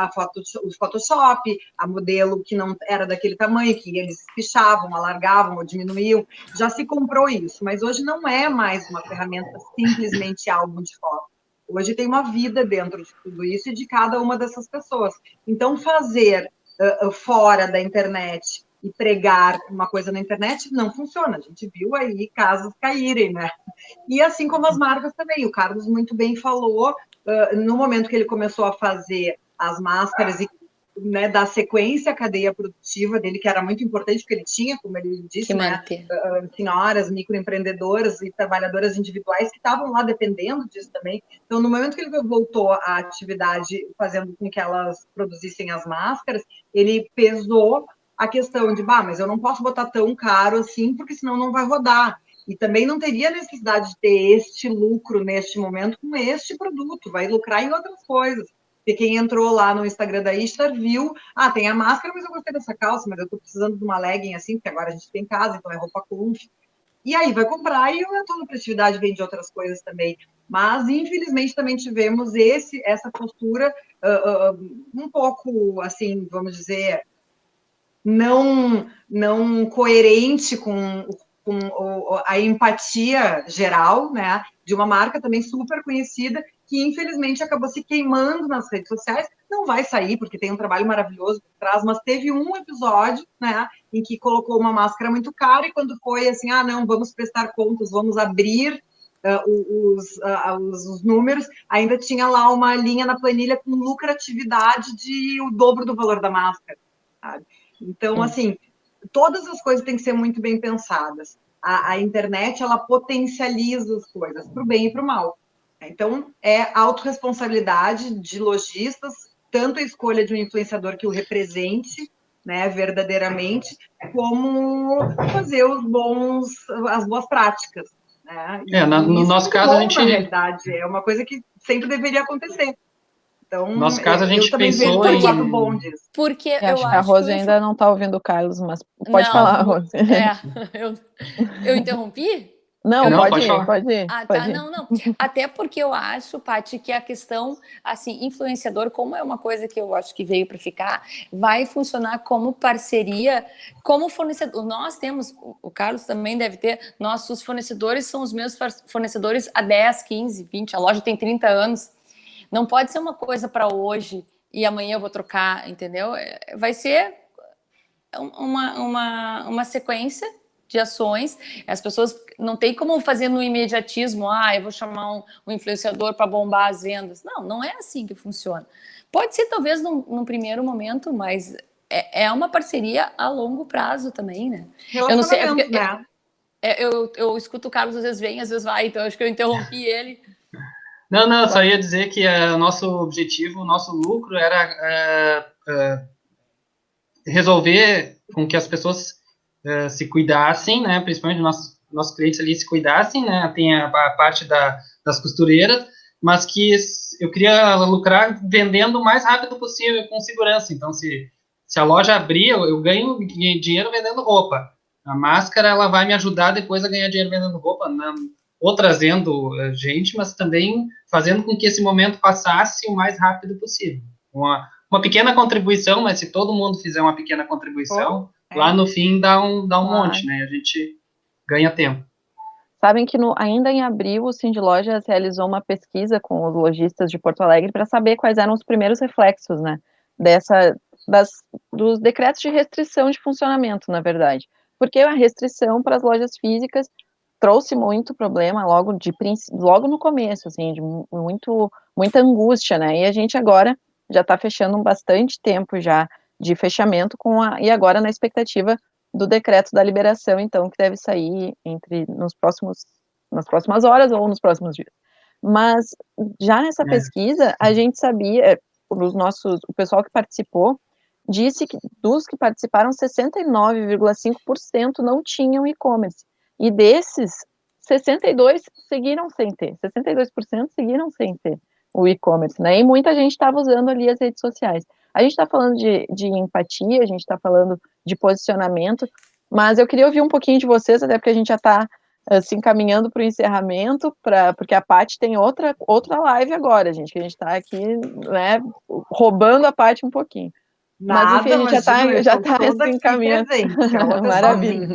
Photoshop, a modelo que não era daquele tamanho, que eles pichavam, alargavam ou diminuíam. Já se comprou isso, mas hoje não é mais uma ferramenta simplesmente álbum de foto. Hoje tem uma vida dentro de tudo isso e de cada uma dessas pessoas. Então, fazer fora da internet e pregar uma coisa na internet não funciona. A gente viu aí casos caírem, né? E assim como as marcas também. O Carlos muito bem falou, no momento que ele começou a fazer as máscaras e, né, dar sequência à cadeia produtiva dele, que era muito importante, porque ele tinha, como ele disse, né, senhoras, microempreendedoras e trabalhadoras individuais que estavam lá dependendo disso também. Então, no momento que ele voltou à atividade, fazendo com que elas produzissem as máscaras, ele pesou a questão de, mas eu não posso botar tão caro assim, porque senão não vai rodar. E também não teria necessidade de ter este lucro neste momento com este produto, vai lucrar em outras coisas. Porque quem entrou lá no Instagram da Ishtar viu, tem a máscara, mas eu gostei dessa calça, mas eu estou precisando de uma legging assim, porque agora a gente tem casa, então é roupa comfy. E aí vai comprar e a tua criatividade vem de outras coisas também. Mas, infelizmente, também tivemos essa postura um pouco, assim, vamos dizer, não coerente com a empatia geral, né, de uma marca também super conhecida, que infelizmente acabou se queimando nas redes sociais. Não vai sair, porque tem um trabalho maravilhoso por trás, mas teve um episódio, né, em que colocou uma máscara muito cara, e quando foi assim, não, vamos prestar contas, vamos abrir os números, ainda tinha lá uma linha na planilha com lucratividade de o dobro do valor da máscara, sabe? Então, assim, todas as coisas têm que ser muito bem pensadas. A internet, ela potencializa as coisas, para o bem e para o mal. Então, é autorresponsabilidade de lojistas, tanto a escolha de um influenciador que o represente, né, verdadeiramente, como fazer as boas práticas. Né? No nosso caso, a gente... Na realidade, é uma coisa que sempre deveria acontecer. Então, no nosso caso, a gente pensou em... lado bom disso. Porque eu acho que a Rose ainda não está ouvindo o Carlos, mas pode falar, Rose. Eu interrompi? Não, pode ir. Tá, não. Até porque eu acho, Paty, que a questão, assim, influenciador, como é uma coisa que eu acho que veio para ficar, vai funcionar como parceria, como fornecedor. Nós temos, o Carlos também deve ter, nossos fornecedores são os meus fornecedores há 10, 15, 20, a loja tem 30 anos. Não pode ser uma coisa para hoje e amanhã eu vou trocar, entendeu? Vai ser uma sequência de ações. As pessoas não tem como fazer no imediatismo, eu vou chamar um influenciador para bombar as vendas. Não é assim que funciona. Pode ser talvez num primeiro momento, mas é uma parceria a longo prazo também, né? Eu não sei, né? Eu escuto o Carlos, às vezes vem, às vezes vai, então acho que eu interrompi ele. Não, só ia dizer que o nosso objetivo, o nosso lucro era resolver com que as pessoas se cuidassem, né, principalmente nossos clientes ali se cuidassem, né, tem a parte das costureiras, mas que eu queria lucrar vendendo o mais rápido possível, com segurança. Então, se a loja abrir, eu ganho dinheiro vendendo roupa. A máscara, ela vai me ajudar depois a ganhar dinheiro vendendo roupa, ou trazendo gente, mas também fazendo com que esse momento passasse o mais rápido possível. Uma pequena contribuição, mas se todo mundo fizer uma pequena contribuição, lá no fim dá um monte, né? A gente ganha tempo. Sabem que ainda em abril o Cindy Lojas realizou uma pesquisa com os lojistas de Porto Alegre para saber quais eram os primeiros reflexos, né, dos decretos de restrição de funcionamento, na verdade. Porque a restrição para as lojas físicas trouxe muito problema logo no começo, assim, de muita angústia, né? E a gente agora já está fechando bastante tempo já de fechamento e agora na expectativa do decreto da liberação, então, que deve sair nas próximas horas ou nos próximos dias. Mas já nessa pesquisa, a gente sabia, o pessoal que participou disse que dos que participaram, 69,5% não tinham e-commerce. E desses, 62% seguiram sem ter o e-commerce, né? E muita gente estava usando ali as redes sociais. A gente está falando de empatia, a gente está falando de posicionamento, mas eu queria ouvir um pouquinho de vocês, até porque a gente já está se encaminhando para o encerramento, porque a Paty tem outra live agora, gente, que a gente está aqui, né, roubando a Paty um pouquinho. Mas enfim, a gente já tá se encaminhando. Maravilha.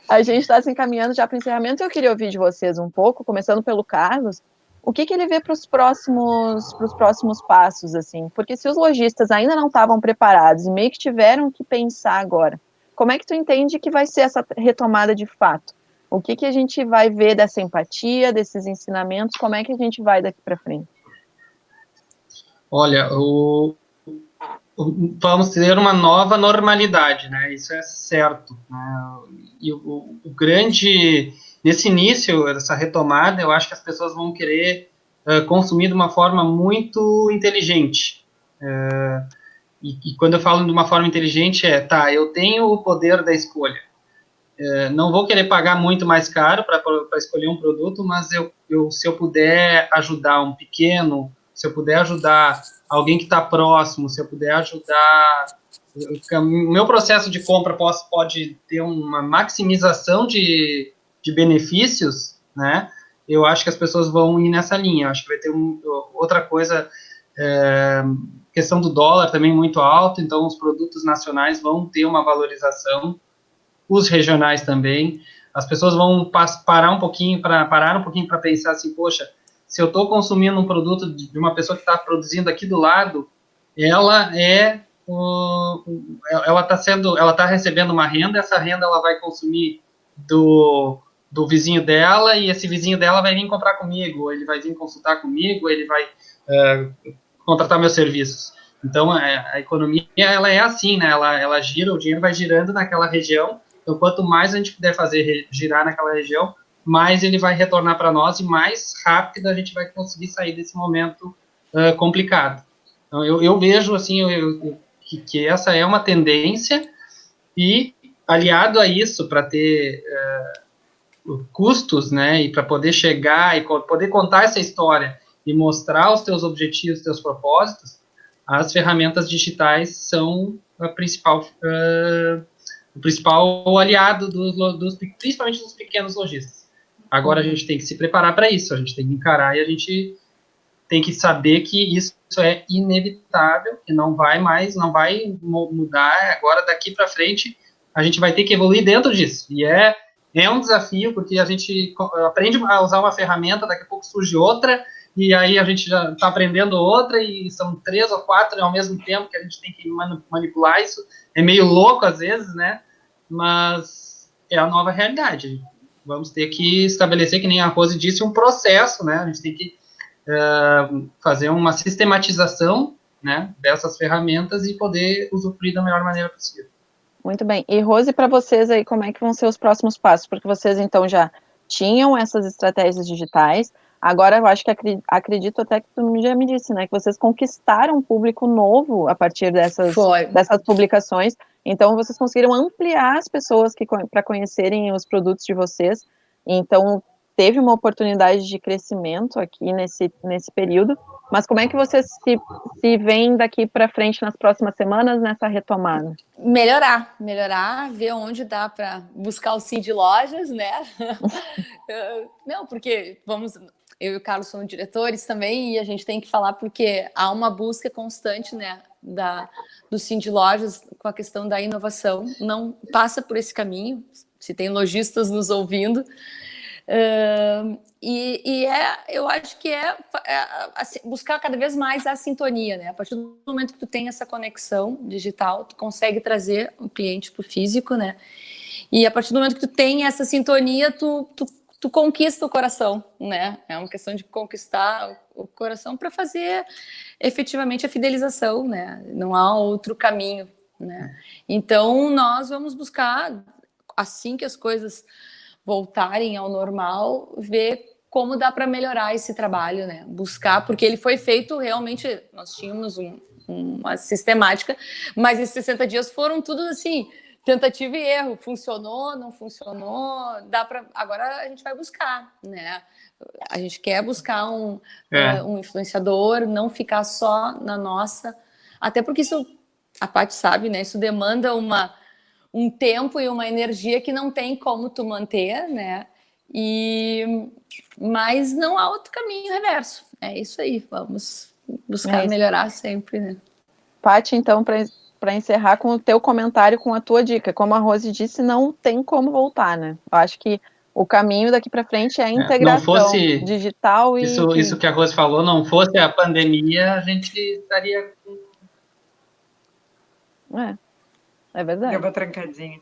A gente está se encaminhando já para o encerramento. Eu queria ouvir de vocês um pouco, começando pelo Carlos, o que ele vê para os próximos passos, assim? Porque se os lojistas ainda não estavam preparados e meio que tiveram que pensar agora, como é que tu entende que vai ser essa retomada de fato? O que a gente vai ver dessa empatia, desses ensinamentos? Como é que a gente vai daqui para frente? Olha, vamos ter uma nova normalidade, né? Isso é certo, né? E o grande, nesse início, essa retomada, eu acho que as pessoas vão querer consumir de uma forma muito inteligente. E quando eu falo de uma forma inteligente eu tenho o poder da escolha. Não vou querer pagar muito mais caro para escolher um produto, mas se eu puder ajudar um pequeno, se eu puder ajudar alguém que está próximo, se eu puder ajudar... O meu processo de compra pode ter uma maximização de benefícios, né? Eu acho que as pessoas vão ir nessa linha. Eu acho que vai ter outra coisa, questão do dólar também muito alto, então os produtos nacionais vão ter uma valorização, os regionais também. As pessoas vão parar um pouquinho para pensar assim, poxa, se eu estou consumindo um produto de uma pessoa que está produzindo aqui do lado, ela está recebendo uma renda, essa renda ela vai consumir do vizinho dela, e esse vizinho dela vai vir comprar comigo, ou ele vai vir consultar comigo, ou ele vai contratar meus serviços. Então, a economia, ela é assim, né? Ela gira, o dinheiro vai girando naquela região. Então, quanto mais a gente puder fazer girar naquela região, mais ele vai retornar para nós e mais rápido a gente vai conseguir sair desse momento complicado. Então, eu vejo, assim, que essa é uma tendência, e aliado a isso, para ter custos, né, e para poder chegar e poder contar essa história e mostrar os teus objetivos, os teus propósitos, as ferramentas digitais são o principal aliado principalmente dos pequenos lojistas. Agora a gente tem que se preparar para isso, a gente tem que encarar e a gente tem que saber que isso é inevitável, que não vai mudar. Agora, daqui para frente, a gente vai ter que evoluir dentro disso. E é um desafio, porque a gente aprende a usar uma ferramenta, daqui a pouco surge outra, e aí a gente já está aprendendo outra, e são 3 ou 4 ao mesmo tempo que a gente tem que manipular isso. É meio louco às vezes, né? Mas é a nova realidade. Vamos ter que estabelecer, que nem a Rose disse, um processo, né? A gente tem que fazer uma sistematização, né, dessas ferramentas e poder usufruir da melhor maneira possível. Muito bem. E, Rose, para vocês aí, como é que vão ser os próximos passos? Porque vocês, então, já tinham essas estratégias digitais. Agora, eu acho que acredito até que tu já me disse, né, que vocês conquistaram um público novo a partir dessas publicações. Então, vocês conseguiram ampliar as pessoas para conhecerem os produtos de vocês. Então, teve uma oportunidade de crescimento aqui nesse período, mas como é que vocês se veem daqui para frente nas próximas semanas nessa retomada? Melhorar, ver onde dá para buscar o Sim de Lojas, né? Não, porque eu e o Carlos somos diretores também, e a gente tem que falar porque há uma busca constante, né, do Sim de Lojas com a questão da inovação. Não passa por esse caminho, se tem lojistas nos ouvindo. Eu acho que assim, buscar cada vez mais a sintonia, né? A partir do momento que tu tem essa conexão digital, tu consegue trazer um cliente para o físico, né? E a partir do momento que tu tem essa sintonia, tu conquista o coração, né? É uma questão de conquistar o coração para fazer efetivamente a fidelização, né? Não há outro caminho, né? Então nós vamos buscar, assim que as coisas voltarem ao normal, ver como dá para melhorar esse trabalho, né? Buscar, porque ele foi feito realmente, nós tínhamos uma sistemática, mas esses 60 dias foram tudo assim, tentativa e erro, funcionou, não funcionou, agora a gente vai buscar, né? A gente quer buscar um influenciador, não ficar só na nossa, até porque isso, a Paty sabe, né? Isso demanda um tempo e uma energia que não tem como tu manter, né? Mas não há outro caminho reverso. É isso aí, vamos buscar melhorar sempre, né? Paty, então, para encerrar com o teu comentário, com a tua dica, como a Rose disse, não tem como voltar, né? Eu acho que o caminho daqui para frente é a integração não fosse digital e... Isso que a Rose falou, não fosse a pandemia, a gente estaria... É verdade. Deu uma trancadinha.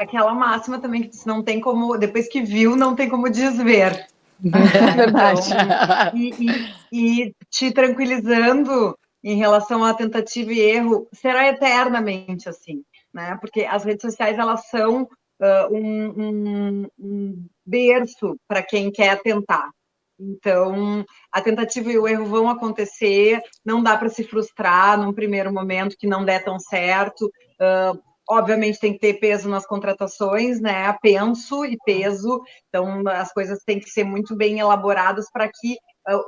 Aquela máxima também que diz, não tem como, depois que viu, não tem como desver. É verdade. Então, e te tranquilizando em relação à tentativa e erro, será eternamente assim, né? Porque as redes sociais, elas são um berço para quem quer tentar. Então, a tentativa e o erro vão acontecer, não dá para se frustrar num primeiro momento que não der tão certo. Obviamente tem que ter peso nas contratações, né? Penso e peso. Então, as coisas têm que ser muito bem elaboradas para que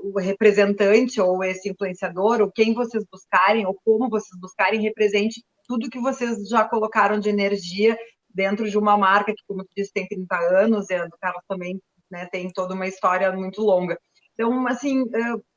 o representante ou esse influenciador, ou quem vocês buscarem, ou como vocês buscarem, represente tudo que vocês já colocaram de energia dentro de uma marca que, como tu disse, tem 30 anos, e a do Carlos também, né, tem toda uma história muito longa. Então, assim,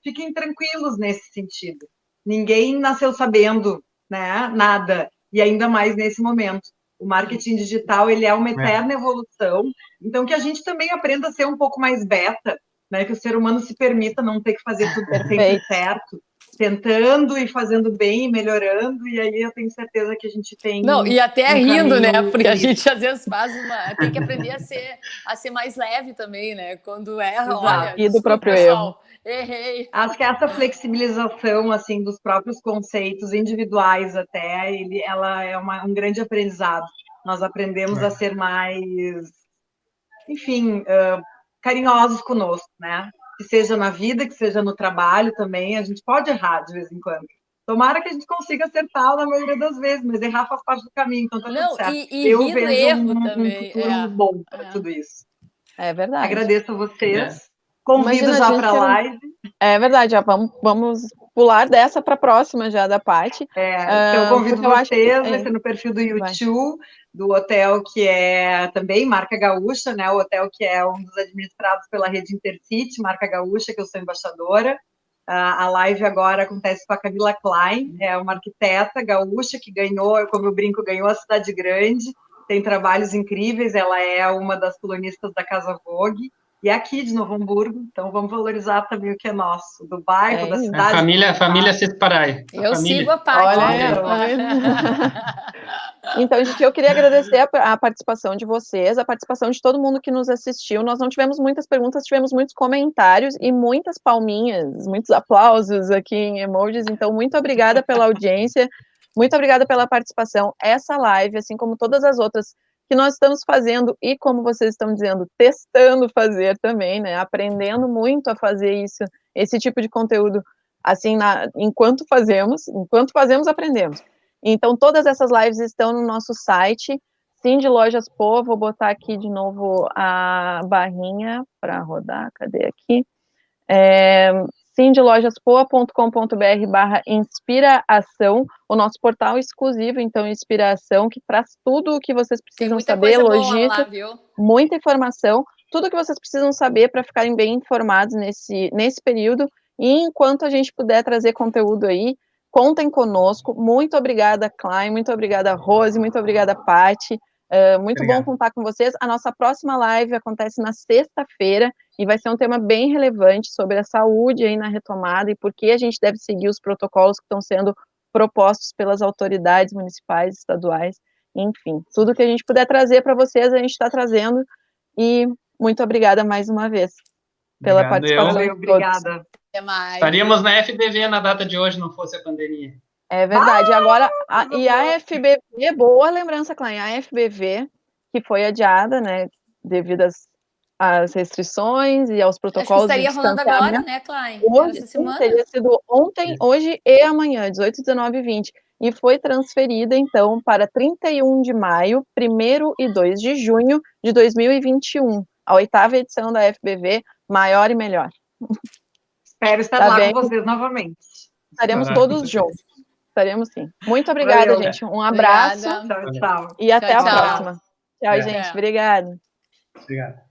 fiquem tranquilos nesse sentido. Ninguém nasceu sabendo, né, nada, e ainda mais nesse momento. O marketing digital, ele é uma eterna evolução, então que a gente também aprenda a ser um pouco mais beta, né, que o ser humano se permita não ter que fazer tudo perfeito e certo, tentando e fazendo bem e melhorando, e aí eu tenho certeza que a gente tem... Não, e até rindo, né? Porque a gente às vezes tem que aprender a ser mais leve também, né? Quando erra, olha, e do próprio pessoal, errei. Acho que essa flexibilização, assim, dos próprios conceitos individuais até, ela é um grande aprendizado. Nós aprendemos a ser mais, enfim, carinhosos conosco, né? Que seja na vida, que seja no trabalho também, a gente pode errar de vez em quando. Tomara que a gente consiga acertar na maioria das vezes, mas errar faz parte do caminho, então tá tudo certo. Eu vejo erro também. Futuro bom para tudo isso. É verdade. Agradeço a vocês. Convido já para a live. É verdade, já vamos pular dessa para a próxima já da Paty. Então, eu convido vocês, vai ser no perfil do YouTube, do hotel que é também marca gaúcha, né? O hotel que é um dos administrados pela rede Intercity, marca gaúcha, que eu sou embaixadora. A live agora acontece com a Camila Klein, é uma arquiteta gaúcha que ganhou, como eu brinco, ganhou a Cidade Grande, tem trabalhos incríveis, ela é uma das colunistas da Casa Vogue, e é aqui de Novo Hamburgo, então vamos valorizar também o que é nosso, do bairro, da cidade. A família Sesparai. Eu sigo a Paty. Então, gente, eu queria agradecer a participação de vocês, a participação de todo mundo que nos assistiu. Nós não tivemos muitas perguntas, tivemos muitos comentários e muitas palminhas, muitos aplausos aqui em emojis. Então, muito obrigada pela audiência, muito obrigada pela participação. Essa live, assim como todas as outras que nós estamos fazendo e, como vocês estão dizendo, testando fazer também, né? Aprendendo muito a fazer isso, esse tipo de conteúdo, assim, enquanto fazemos, aprendemos. Então, todas essas lives estão no nosso site, Cindy Lojas Poa, vou botar aqui de novo a barrinha para rodar, cadê aqui? cindylojaspoa.com.br/inspiração, o nosso portal exclusivo, então, Inspiração, que traz tudo o que vocês precisam saber, logística, muita informação, tudo o que vocês precisam saber para ficarem bem informados nesse período, e enquanto a gente puder trazer conteúdo aí, contem conosco. Muito obrigada, Klein, muito obrigada, Rose, muito obrigada, Paty. Muito bom contar com vocês. A nossa próxima live acontece na sexta-feira e vai ser um tema bem relevante sobre a saúde aí na retomada e por que a gente deve seguir os protocolos que estão sendo propostos pelas autoridades municipais, estaduais, enfim. Tudo que a gente puder trazer para vocês, a gente está trazendo. E muito obrigada mais uma vez pela participação. Obrigada. Estaríamos na FBV na data de hoje, não fosse a pandemia. É verdade. Agora, e a FBV, boa lembrança, Klein, a FBV, que foi adiada, né, devido às restrições e aos protocolos de distanciamento. Estaria rolando agora, né, Klein? Hoje, teria sido ontem, hoje e amanhã, 18, 19 e 20. E foi transferida, então, para 31 de maio, 1º e 2 de junho de 2021. A 8ª edição da FBV, maior e melhor. Espero estar lá com vocês novamente. Estaremos todos juntos. Gostaríamos sim. Muito obrigada, Valeu. gente. Um abraço. Obrigada. Tchau, tchau. E até Tchau, a tchau. próxima. Tchau, Obrigado. gente. Tchau. Obrigada. Obrigado.